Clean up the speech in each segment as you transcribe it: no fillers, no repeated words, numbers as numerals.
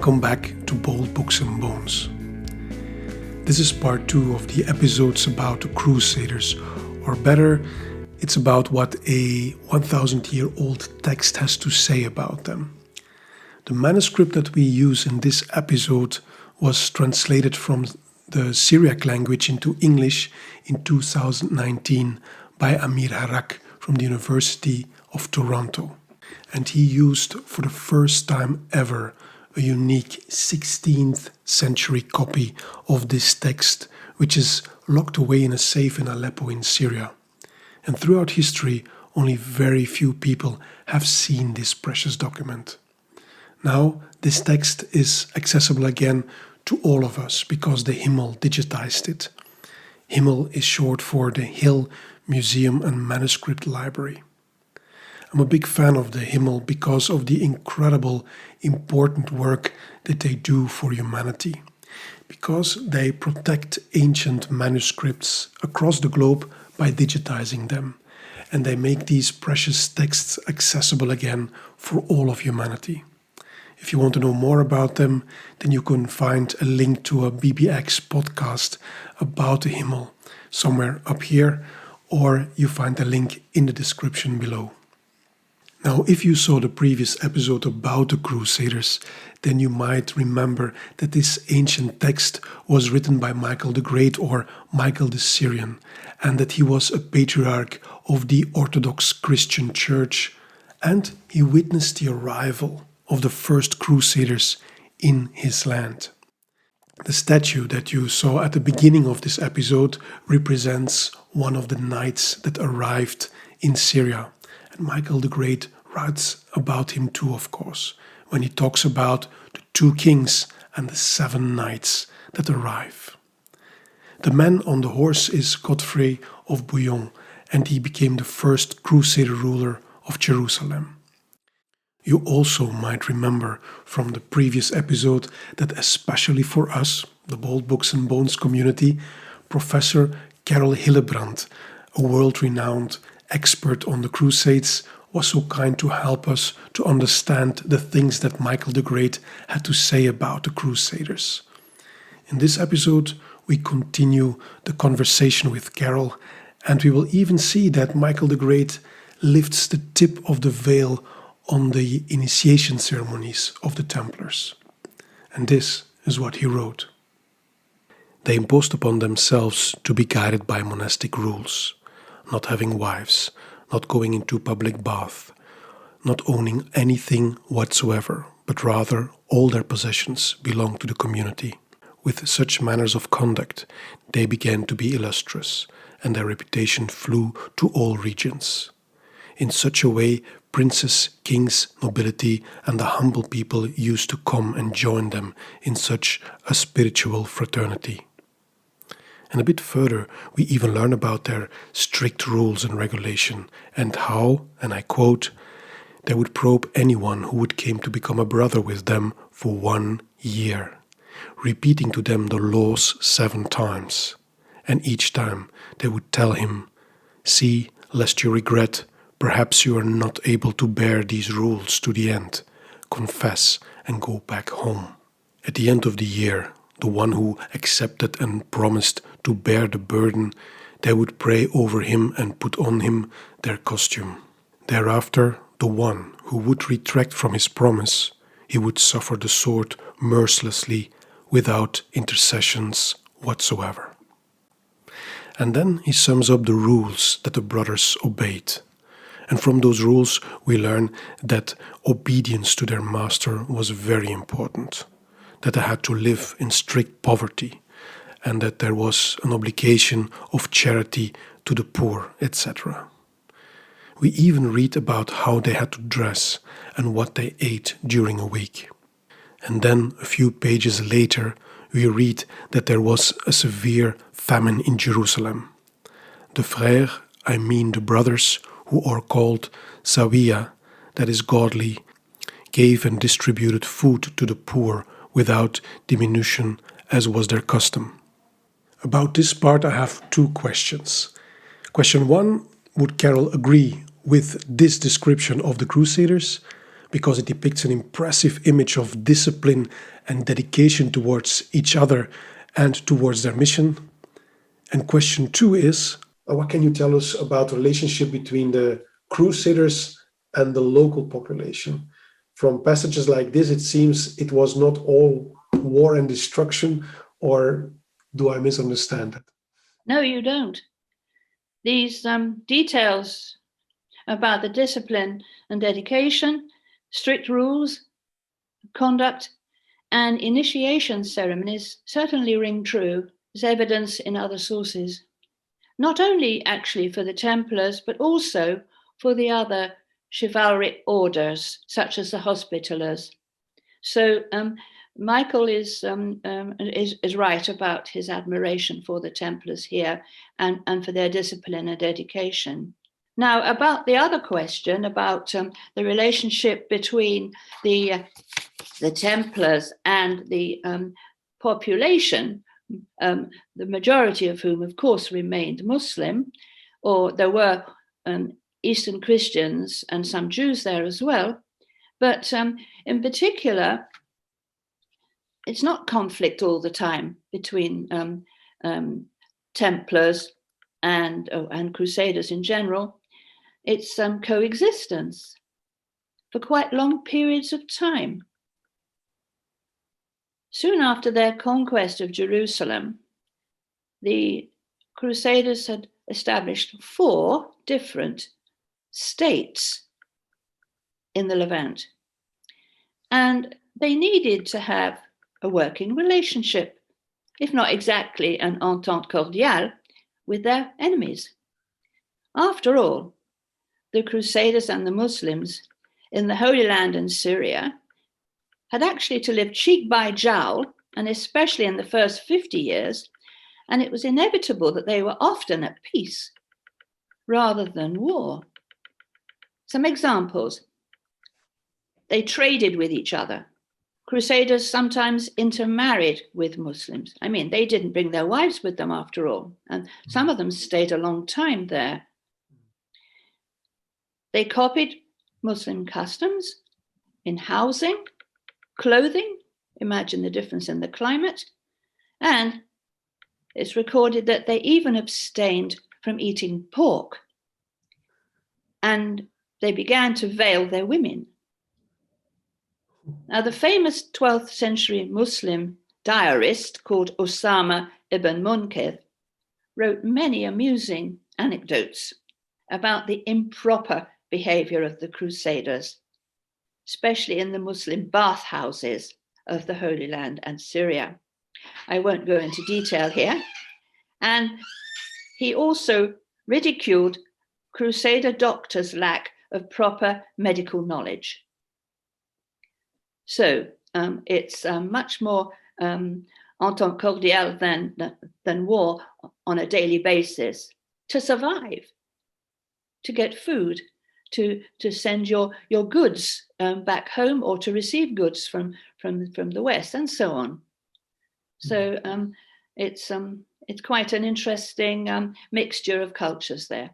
Welcome back to Bold Books and Bones. This is part 2 of the episodes about the Crusaders, or better, it's about what a 1,000-year-old text has to say about them. The manuscript that we use in this episode was translated from the Syriac language into English in 2019 by Amir Harak from the University of Toronto. And he used for the first time ever a unique 16th century copy of this text, which is locked away in a safe in Aleppo in Syria. And throughout history, only very few people have seen this precious document. Now, this text is accessible again to all of us because the Himmel digitized it. Himmel is short for the Hill Museum and Manuscript Library. I'm a big fan of the Himmel because of the incredible, important work that they do for humanity. Because they protect ancient manuscripts across the globe by digitizing them. And they make these precious texts accessible again for all of humanity. If you want to know more about them, then you can find a link to a BBX podcast about the Himmel somewhere up here, or you find a link in the description below. Now, if you saw the previous episode about the Crusaders, then you might remember that this ancient text was written by Michael the Great or Michael the Syrian, and that he was a patriarch of the Orthodox Christian Church, and he witnessed the arrival of the first Crusaders in his land. The statue that you saw at the beginning of this episode represents one of the knights that arrived in Syria. And Michael the Great writes about him too, of course, when he talks about the 2 kings and the 7 knights that arrive. The man on the horse is Godfrey of Bouillon, and he became the first Crusader ruler of Jerusalem. You also might remember from the previous episode that especially for us, the Bold Books and Bones community, Professor Carole Hillenbrand, a world-renowned expert on the Crusades, was so kind to help us to understand the things that Michael the Great had to say about the Crusaders. In this episode, we continue the conversation with Carole, and we will even see that Michael the Great lifts the tip of the veil on the initiation ceremonies of the Templars. And this is what he wrote. They imposed upon themselves to be guided by monastic rules, not having wives, not going into public bath, not owning anything whatsoever, but rather all their possessions belong to the community. With such manners of conduct, they began to be illustrious, and their reputation flew to all regions. In such a way, princes, kings, nobility, and the humble people used to come and join them in such a spiritual fraternity. And a bit further, we even learn about their strict rules and regulation, and how, and I quote, they would probe anyone who would came to become a brother with them for 1 year, repeating to them the laws 7 times. And each time they would tell him, "See, lest you regret, perhaps you are not able to bear these rules to the end. Confess and go back home." At the end of the year, the one who accepted and promised to bear the burden, they would pray over him and put on him their costume. Thereafter, the one who would retract from his promise, he would suffer the sword mercilessly without intercessions whatsoever. And then he sums up the rules that the brothers obeyed. And from those rules we learn that obedience to their master was very important, that they had to live in strict poverty, and that there was an obligation of charity to the poor, etc. We even read about how they had to dress and what they ate during a week. And then a few pages later we read that there was a severe famine in Jerusalem. The frères, I mean the brothers, who are called Zawiya, that is godly, gave and distributed food to the poor without diminution, as was their custom. About this part I have 2 questions. Question 1, would Carole agree with this description of the Crusaders? because it depicts an impressive image of discipline and dedication towards each other and towards their mission. And question 2 is, what can you tell us about the relationship between the Crusaders and the local population? From passages like this, it seems it was not all war and destruction, or do I misunderstand it? No, you don't. These details about the discipline and dedication, strict rules, conduct, and initiation ceremonies certainly ring true as evidence in other sources. Not only actually for the Templars, but also for the other chivalric orders, such as the Hospitallers. So Michael is right about his admiration for the Templars here and for their discipline and dedication. Now, about the other question about the relationship between the Templars and the population, the majority of whom, of course, remained Muslim, or there were Eastern Christians and some Jews there as well. But in particular, it's not conflict all the time between Templars and Crusaders in general. It's coexistence for quite long periods of time. Soon after their conquest of Jerusalem, the Crusaders had established 4 different states in the Levant. And they needed to have a working relationship, if not exactly an entente cordiale, with their enemies. After all, the Crusaders and the Muslims in the Holy Land and Syria had actually to live cheek by jowl, and especially in the first 50 years, and it was inevitable that they were often at peace rather than war. Some examples. They traded with each other. Crusaders sometimes intermarried with Muslims. I mean, they didn't bring their wives with them after all, and some of them stayed a long time there. They copied Muslim customs in housing, clothing, imagine the difference in the climate, and it's recorded that they even abstained from eating pork, and they began to veil their women. Now, the famous 12th century Muslim diarist called Osama ibn Munkir wrote many amusing anecdotes about the improper behavior of the Crusaders, especially in the Muslim bathhouses of the Holy Land and Syria. I won't go into detail here. And he also ridiculed Crusader doctors' lack of proper medical knowledge. So it's much more entente cordiale than war on a daily basis to survive, to get food, to send your goods back home, or to receive goods from the West, and so on. So it's quite an interesting mixture of cultures there.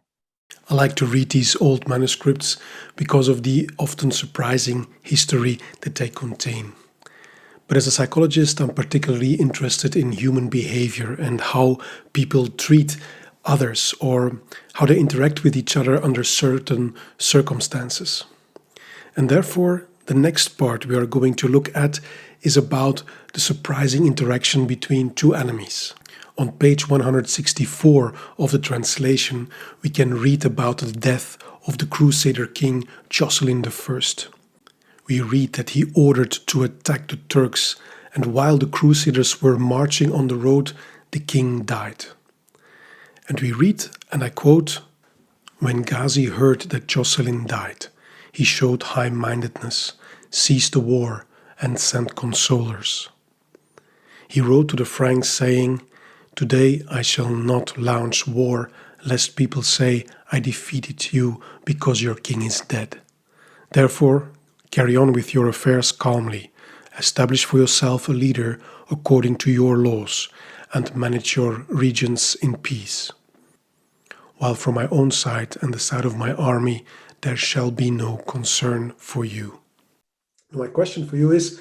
I like to read these old manuscripts because of the often surprising history that they contain. But as a psychologist, I'm particularly interested in human behavior and how people treat others or how they interact with each other under certain circumstances. And therefore, the next part we are going to look at is about the surprising interaction between 2 enemies. On page 164 of the translation, we can read about the death of the Crusader king Jocelyn I. We read that he ordered to attack the Turks, and while the Crusaders were marching on the road, the king died. And we read, and I quote, "When Ghazi heard that Jocelyn died, he showed high-mindedness, ceased the war, and sent consolers. He wrote to the Franks saying, 'Today I shall not launch war, lest people say I defeated you because your king is dead. Therefore, carry on with your affairs calmly, establish for yourself a leader according to your laws, and manage your regions in peace. While from my own side and the side of my army there shall be no concern for you.'" My question for you is,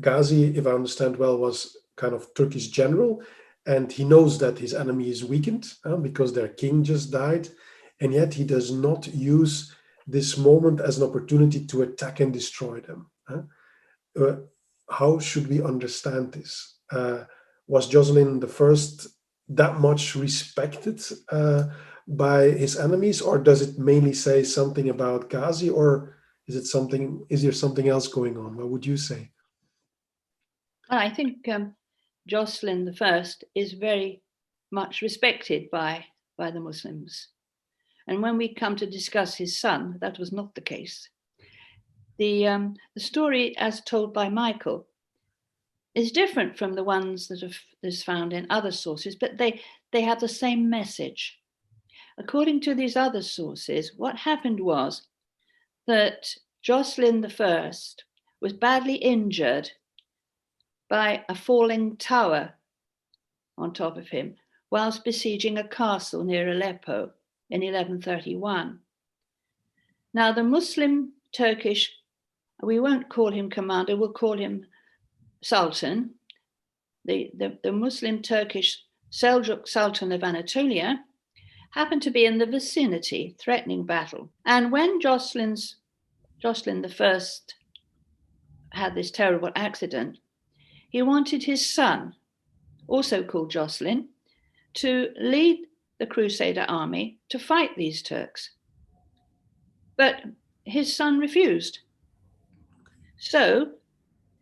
Ghazi, if I understand well, was kind of Turkish general, and he knows that his enemy is weakened because their king just died, and yet he does not use this moment as an opportunity to attack and destroy them. How should we understand this? Was Jocelyn the First that much respected by his enemies, or does it mainly say something about Ghazi, or is there something else going on? What would you say? Well, I think Jocelyn the First is very much respected by the Muslims. And when we come to discuss his son, that was not the case. The story, as told by Michael, is different from the ones that is found in other sources, but they have the same message. According to these other sources, what happened was that Jocelyn I was badly injured by a falling tower on top of him whilst besieging a castle near Aleppo in 1131. Now, the Muslim Turkish, we won't call him commander, we'll call him Sultan, the Muslim Turkish Seljuk Sultan of Anatolia, happened to be in the vicinity, threatening battle. And when Jocelyn I had this terrible accident, he wanted his son, also called Jocelyn, to lead the Crusader army to fight these Turks. But his son refused. So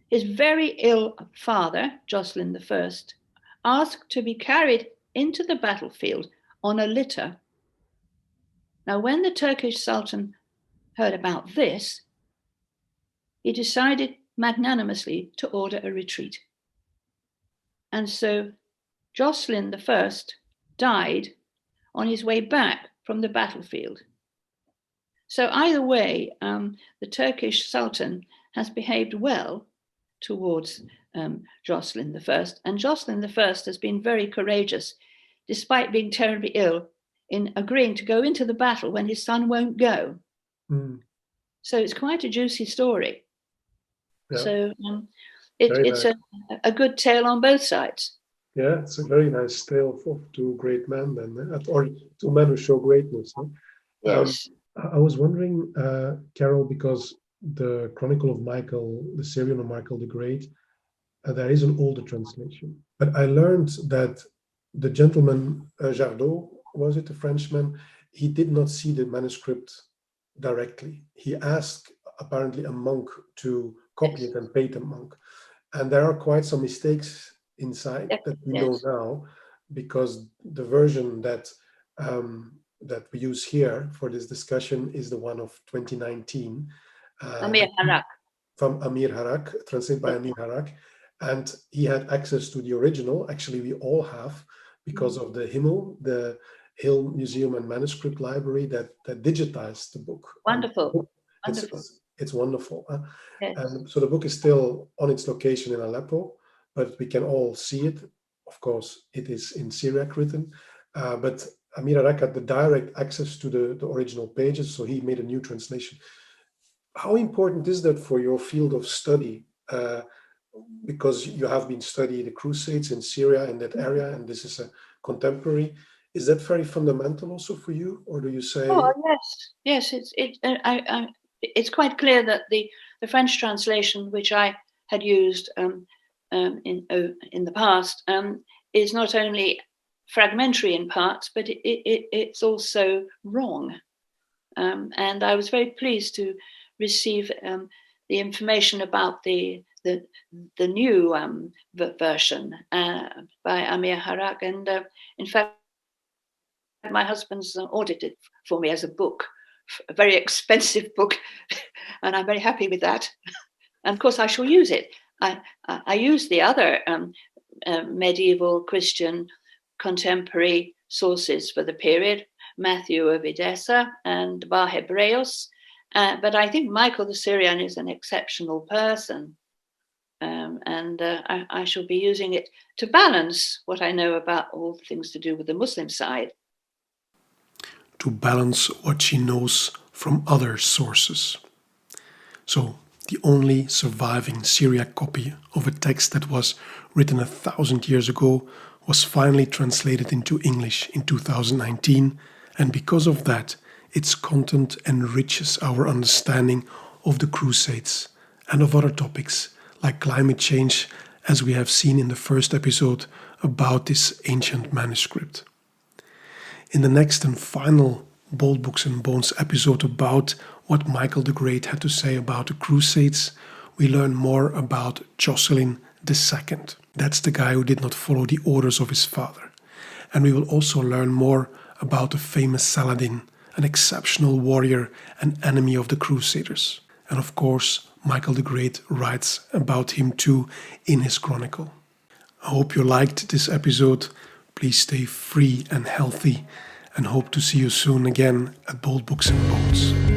his very ill father, Jocelyn I, asked to be carried into the battlefield on a litter. Now, when the Turkish Sultan heard about this, he decided magnanimously to order a retreat. And so Jocelyn I died on his way back from the battlefield. So either way, the Turkish Sultan has behaved well towards Jocelyn I, and Jocelyn I has been very courageous, despite being terribly ill, in agreeing to go into the battle when his son won't go. Mm. So it's quite a juicy story. Yeah. So it's nice. a good tale on both sides. Yeah, it's a very nice tale of two great men, then, or two men who show greatness. Huh? Yes. I was wondering, Carole, because the Chronicle of Michael, the Syrian of Michael the Great, there is an older translation. But I learned that the gentleman, Jardot, was it a Frenchman? He did not see the manuscript directly. He asked apparently a monk to copy it and paid the monk. And there are quite some mistakes inside that we know now, because the version that that we use here for this discussion is the one of 2019. Amir Harak. From Amir Harak, translated by Amir Harak. And he had access to the original. Actually, we all have, because of the Himmel, the Hill Museum and Manuscript Library that digitized the book. Wonderful. It's wonderful. Yes. And so the book is still on its location in Aleppo, but we can all see it. Of course, it is in Syriac written, but Amir Harak had the direct access to the original pages, so he made a new translation. How important is that for your field of study? Because you have been studying the Crusades in Syria and that area, and this is a contemporary. Is that very fundamental also for you, or do you say? Oh yes. It's quite clear that the French translation, which I had used in the past, is not only fragmentary in parts, but it's also wrong. And I was very pleased to receive the information about the new version by Amir Harak, and in fact, my husband's audited for me as a book, a very expensive book, and I'm very happy with that. And of course, I shall use it. I use the other medieval Christian contemporary sources for the period, Matthew of Edessa and Bar Hebreus, but I think Michael the Syrian is an exceptional person, and I shall be using it to balance what I know about all the things to do with the Muslim side. To balance what she knows from other sources. So the only surviving Syriac copy of a text that was written 1,000 years ago, was finally translated into English in 2019, and because of that, its content enriches our understanding of the Crusades and of other topics like climate change, as we have seen in the first episode about this ancient manuscript. In the next and final Bold Books and Bones episode about what Michael the Great had to say about the Crusades, we learn more about Jocelyn II. That's the guy who did not follow the orders of his father. And we will also learn more about the famous Saladin, an exceptional warrior and enemy of the Crusaders. And of course, Michael the Great writes about him too in his Chronicle. I hope you liked this episode. Please stay free and healthy, and hope to see you soon again at Bold Books and Bones.